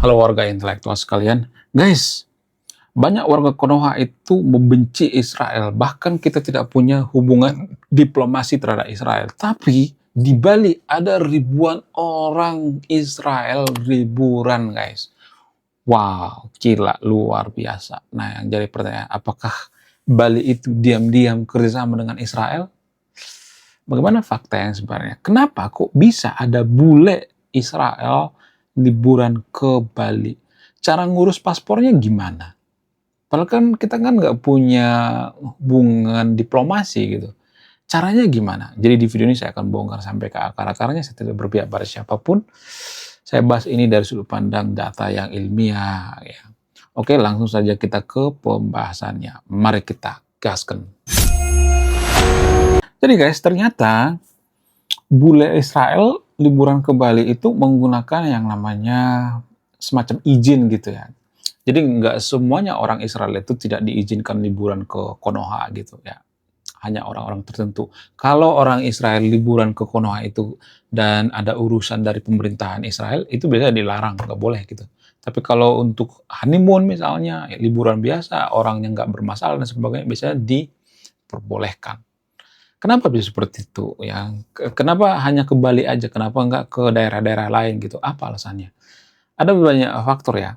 Halo warga intelektual sekalian. Guys, banyak warga Konoha itu membenci Israel. Bahkan kita tidak punya hubungan diplomasi terhadap Israel. Tapi di Bali ada ribuan orang Israel liburan, guys. Wow, gila, luar biasa. Nah, yang jadi pertanyaan, apakah Bali itu diam-diam kerjasama dengan Israel? Bagaimana fakta yang sebenarnya? Kenapa kok bisa ada bule Israel liburan ke Bali? Cara ngurus paspornya gimana? Padahal kan kita kan nggak punya hubungan diplomasi gitu. Caranya gimana? Jadi di video ini saya akan bongkar sampai ke akar-akarnya, saya tidak berpihak pada siapapun. Saya bahas ini dari sudut pandang data yang ilmiah. Ya. Oke, langsung saja kita ke pembahasannya. Mari kita gaskan. Jadi guys, ternyata bule Israel liburan ke Bali itu menggunakan yang namanya semacam izin gitu ya. Jadi nggak semuanya orang Israel itu tidak diizinkan liburan ke Konoha gitu ya. Hanya orang-orang tertentu. Kalau orang Israel liburan ke Konoha itu dan ada urusan dari pemerintahan Israel, itu biasanya dilarang, nggak boleh gitu. Tapi kalau untuk honeymoon misalnya, liburan biasa, orang yang nggak bermasalah dan sebagainya, biasanya diperbolehkan. Kenapa bisa seperti itu ya? Kenapa hanya ke Bali aja? Kenapa nggak ke daerah-daerah lain gitu? Apa alasannya? Ada banyak faktor ya.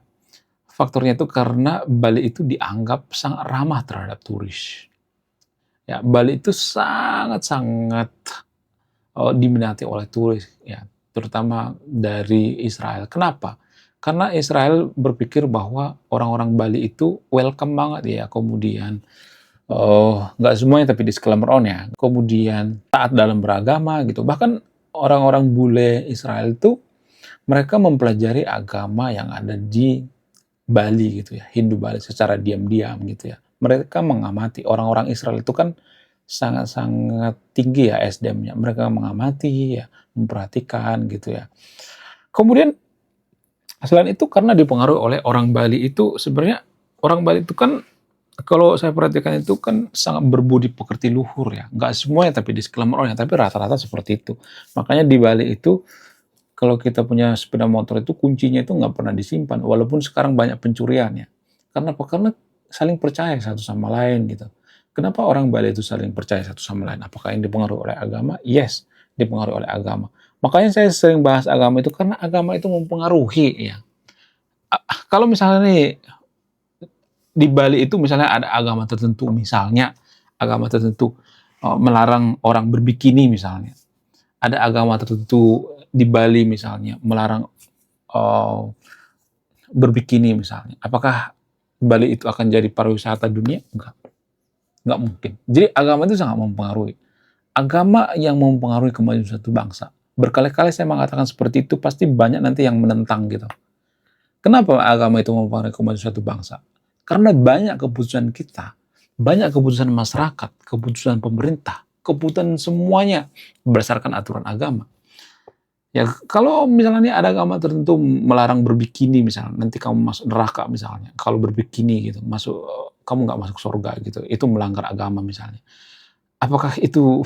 Faktornya itu karena Bali itu dianggap sangat ramah terhadap turis. Ya, Bali itu sangat-sangat diminati oleh turis ya, terutama dari Israel. Kenapa? Karena Israel berpikir bahwa orang-orang Bali itu welcome banget ya, kemudian nggak semuanya tapi disclaimer on ya. Kemudian taat dalam beragama gitu. Bahkan orang-orang bule Israel itu mereka mempelajari agama yang ada di Bali gitu ya, Hindu Bali secara diam-diam gitu ya. Mereka mengamati orang-orang Israel itu kan sangat-sangat tinggi ya SDM-nya. Mereka mengamati ya, memperhatikan gitu ya. Kemudian selain itu karena dipengaruhi oleh orang Bali itu sebenarnya orang Bali itu kan kalau saya perhatikan itu kan sangat berbudi pekerti luhur ya. Nggak semuanya tapi disclaimer ya, tapi rata-rata seperti itu. Makanya di Bali itu kalau kita punya sepeda motor itu kuncinya itu nggak pernah disimpan, walaupun sekarang banyak pencurian ya. Karena apa? Karena saling percaya satu sama lain gitu. Kenapa orang Bali itu saling percaya satu sama lain? Apakah yang dipengaruhi oleh agama? Yes, dipengaruhi oleh agama. Makanya saya sering bahas agama itu karena agama itu mempengaruhi ya. Kalau misalnya nih di Bali itu misalnya ada agama tertentu, misalnya agama tertentu melarang orang berbikini misalnya. Ada agama tertentu di Bali misalnya melarang uh, berbikini misalnya. Apakah Bali itu akan jadi pariwisata dunia? Enggak mungkin. Jadi agama itu sangat mempengaruhi. Agama yang mempengaruhi kemajuan suatu bangsa. Berkali-kali saya mengatakan seperti itu, pasti banyak nanti yang menentang gitu. Kenapa agama itu mempengaruhi kemajuan suatu bangsa? Karena banyak keputusan kita, banyak keputusan masyarakat, keputusan pemerintah, keputusan semuanya berdasarkan aturan agama. Ya, kalau misalnya ada agama tertentu melarang berbikini misalnya, nanti kamu masuk neraka misalnya, kalau berbikini gitu, kamu nggak masuk surga gitu, itu melanggar agama misalnya. Apakah itu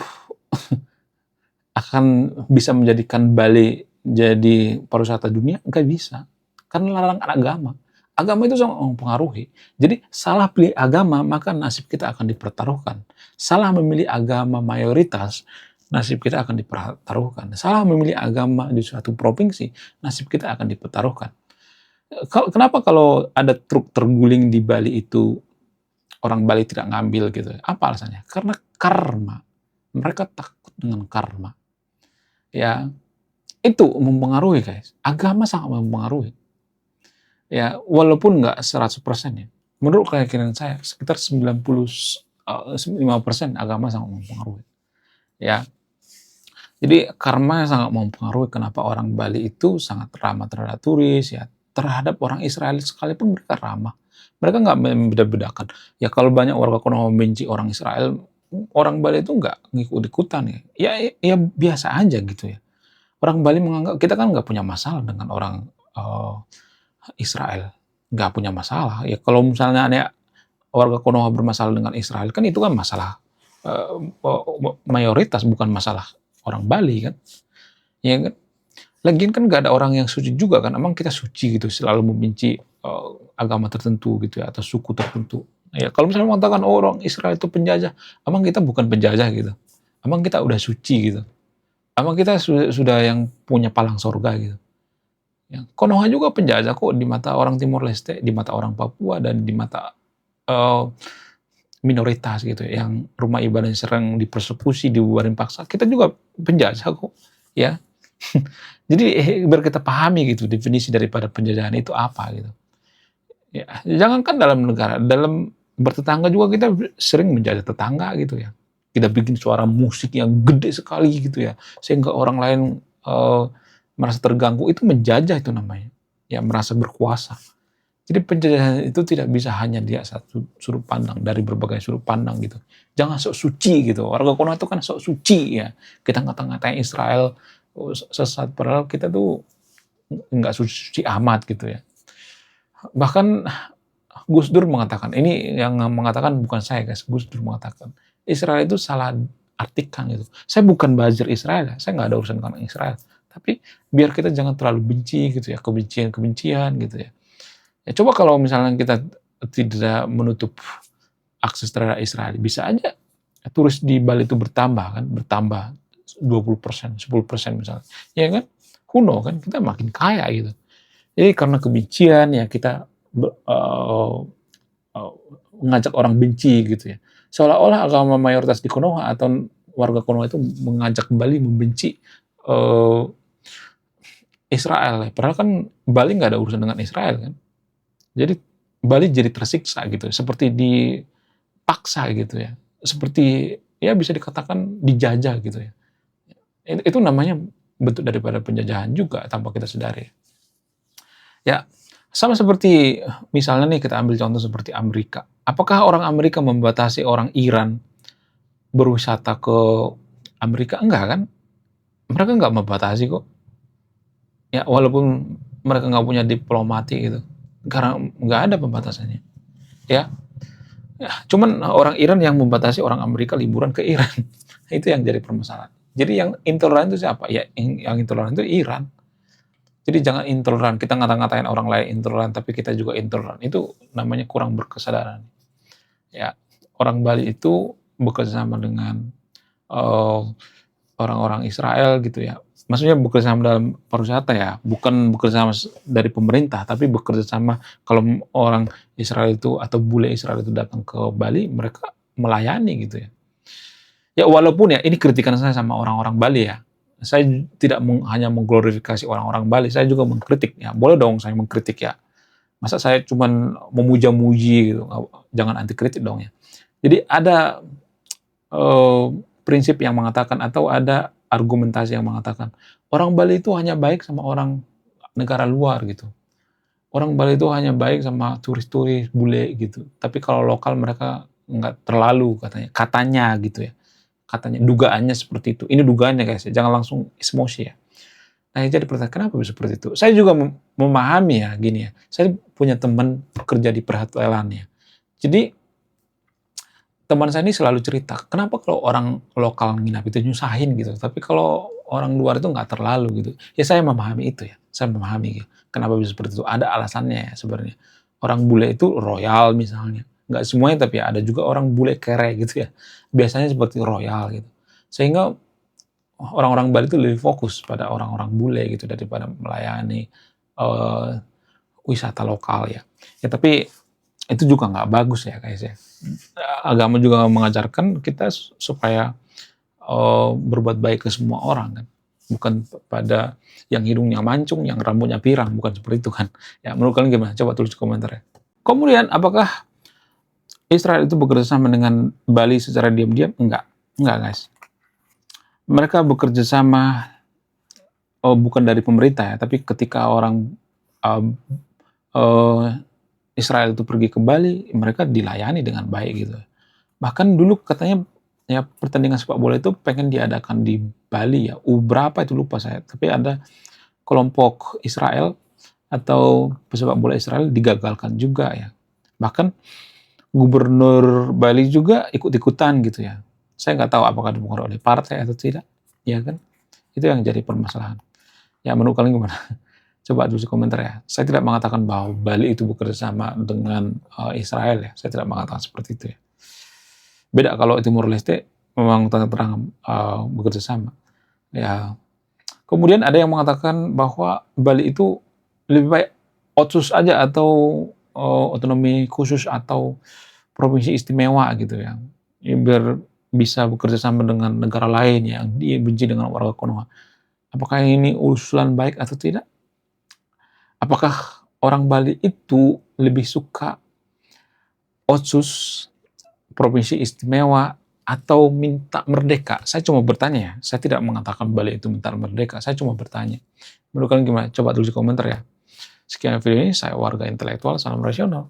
akan bisa menjadikan Bali jadi pariwisata dunia? Nggak bisa, karena larangan agama. Agama itu sangat mempengaruhi. Jadi salah pilih agama, maka nasib kita akan dipertaruhkan. Salah memilih agama mayoritas, nasib kita akan dipertaruhkan. Salah memilih agama di suatu provinsi, nasib kita akan dipertaruhkan. Kenapa kalau ada truk terguling di Bali itu, orang Bali tidak ngambil gitu? Apa alasannya? Karena karma. Mereka takut dengan karma. Ya, itu mempengaruhi guys. Agama sangat mempengaruhi. Ya, walaupun nggak 100% ya. Menurut keyakinan saya, sekitar 95% agama sangat mempengaruhi. Ya, jadi karma sangat mempengaruhi kenapa orang Bali itu sangat ramah terhadap turis ya. Terhadap orang Israel sekalipun mereka ramah. Mereka nggak membeda-bedakan. Ya kalau banyak warga Konoha membenci orang Israel, orang Bali itu nggak ngikut-ikutan ya. Ya biasa aja gitu ya. Orang Bali menganggap kita kan nggak punya masalah dengan orang Israel, nggak punya masalah. Ya kalau misalnya ada warga Konoha bermasalah dengan Israel, kan itu kan masalah mayoritas, bukan masalah orang Bali kan, ya kan. Lagian kan nggak ada orang yang suci juga kan, emang kita suci gitu selalu membenci, agama tertentu gitu ya atau suku tertentu. Ya kalau misalnya mengatakan, "Oh orang Israel itu penjajah," emang kita bukan penjajah gitu? Emang kita udah suci gitu? Emang kita sudah yang punya palang sorga gitu? Ya, Konoha juga penjajah kok di mata orang Timor Leste, di mata orang Papua, dan di mata, eee, minoritas gitu ya, yang rumah ibadahnya sering dipersekusi, dibubarin paksa, kita juga penjajah kok, ya. Jadi biar kita pahami gitu definisi daripada penjajahan itu apa gitu. Ya, jangankan dalam negara, dalam bertetangga juga kita sering menjajah tetangga gitu ya. Kita bikin suara musik yang gede sekali gitu ya, sehingga orang lain, eee, merasa terganggu, itu menjajah itu namanya, ya merasa berkuasa. Jadi penjajahan itu tidak bisa hanya dia satu sudut pandang, dari berbagai sudut pandang gitu. Jangan sok suci gitu, warga Konoha itu kan sok suci ya, kita ngata-ngatain Israel, sesat, padahal kita tuh nggak suci amat gitu ya. Bahkan Gus Dur mengatakan, ini yang mengatakan bukan saya guys, Gus Dur mengatakan, Israel itu salah artikan gitu. Saya bukan buzzer Israel ya, saya nggak ada urusan dengan Israel. Tapi biar kita jangan terlalu benci gitu ya, kebencian-kebencian gitu ya. Ya coba kalau misalnya kita tidak menutup akses terhadap Israel, bisa aja turis di Bali itu bertambah kan, bertambah 20%, 10% misalnya. Ya kan? Kuno kan, kita makin kaya gitu. Jadi karena kebencian ya kita eee, mengajak orang benci gitu ya. Seolah-olah agama mayoritas di Konoha atau warga Konoha itu mengajak Bali membenci, eee, Israel ya. Padahal kan Bali nggak ada urusan dengan Israel kan. Jadi Bali jadi tersiksa gitu, seperti dipaksa gitu ya. Seperti ya bisa dikatakan dijajah gitu ya. Itu namanya bentuk daripada penjajahan juga tanpa kita sadari. Ya, sama seperti misalnya nih kita ambil contoh seperti Amerika. Apakah orang Amerika membatasi orang Iran berwisata ke Amerika? Enggak kan? Mereka nggak membatasi kok. Ya, walaupun mereka nggak punya diplomati gitu. Karena nggak ada pembatasannya. Ya, cuman orang Iran yang membatasi orang Amerika liburan ke Iran. Itu yang jadi permasalahan. Jadi yang intoleran itu siapa? Ya, yang intoleran itu Iran. Jadi jangan intoleran, kita ngata-ngatain orang lain intoleran, tapi kita juga intoleran. Itu namanya kurang berkesadaran. Ya, orang Bali itu bekerjasama dengan uh, orang-orang Israel gitu ya. Maksudnya bekerjasama dalam pariwisata ya, bukan bekerjasama dari pemerintah, tapi bekerjasama kalau orang Israel itu atau bule Israel itu datang ke Bali, mereka melayani gitu ya. Ya walaupun ya ini kritikan saya sama orang-orang Bali ya. Saya tidak hanya mengglorifikasi orang-orang Bali, saya juga mengkritik ya. Boleh dong saya mengkritik ya. Masa saya cuman memuja-muji gitu, jangan anti kritik dong ya. Jadi ada prinsip yang mengatakan atau ada argumentasi yang mengatakan orang Bali itu hanya baik sama orang negara luar gitu. Orang Bali itu hanya baik sama turis-turis bule gitu. Tapi kalau lokal mereka nggak terlalu katanya. Katanya gitu ya. Katanya, dugaannya seperti itu. Ini dugaannya guys ya, jangan langsung emosi ya. Nah jadi pertanyaan, kenapa bisa seperti itu? Saya juga memahami ya, gini ya. Saya punya teman kerja di perhotelan ya. Jadi teman saya ini selalu cerita, kenapa kalau orang lokal nginap itu nyusahin gitu, tapi kalau orang luar itu nggak terlalu gitu. Ya saya memahami itu ya, saya memahami gitu. Kenapa bisa seperti itu? Ada alasannya ya sebenarnya. Orang bule itu royal misalnya, nggak semuanya tapi ada juga orang bule kere gitu ya. Biasanya seperti royal gitu. Sehingga orang-orang Bali itu lebih fokus pada orang-orang bule gitu daripada melayani uh, wisata lokal ya. Ya tapi itu juga nggak bagus ya guys ya. Agama juga mengajarkan kita supaya berbuat baik ke semua orang kan. Bukan pada yang hidungnya mancung, yang rambutnya pirang, bukan seperti itu kan. Ya menurut kalian gimana? Coba tulis di komentar ya. Kemudian apakah Israel itu bekerja sama dengan Bali secara diam-diam? Enggak guys. Mereka bekerja sama bukan dari pemerintah ya, tapi ketika orang uh, uh, Israel itu pergi ke Bali, mereka dilayani dengan baik gitu. Bahkan dulu katanya ya pertandingan sepak bola itu pengen diadakan di Bali ya, berapa itu lupa saya. Tapi ada kelompok Israel atau pesepak bola Israel digagalkan juga ya. Bahkan gubernur Bali juga ikut-ikutan gitu ya. Saya nggak tahu apakah dipengaruhi oleh partai atau tidak, ya kan? Itu yang jadi permasalahan. Ya, menurut kalian gimana? Coba tulis di komentar ya. Saya tidak mengatakan bahwa Bali itu bekerja sama dengan Israel ya. Saya tidak mengatakan seperti itu ya. Beda kalau Timur Leste memang terang-terang bekerja sama. Ya. Kemudian ada yang mengatakan bahwa Bali itu lebih baik otsus aja atau otonomi khusus atau provinsi istimewa gitu ya. Ya, biar bisa bekerja sama dengan negara lain yang dia benci dengan warga Konoha. Apakah ini usulan baik atau tidak? Apakah orang Bali itu lebih suka otsus, provinsi istimewa, atau minta merdeka? Saya cuma bertanya ya, saya tidak mengatakan Bali itu minta merdeka, saya cuma bertanya. Menurut kalian gimana? Coba tulis di komentar ya. Sekian video ini, saya Warga Intelektual, salam rasional.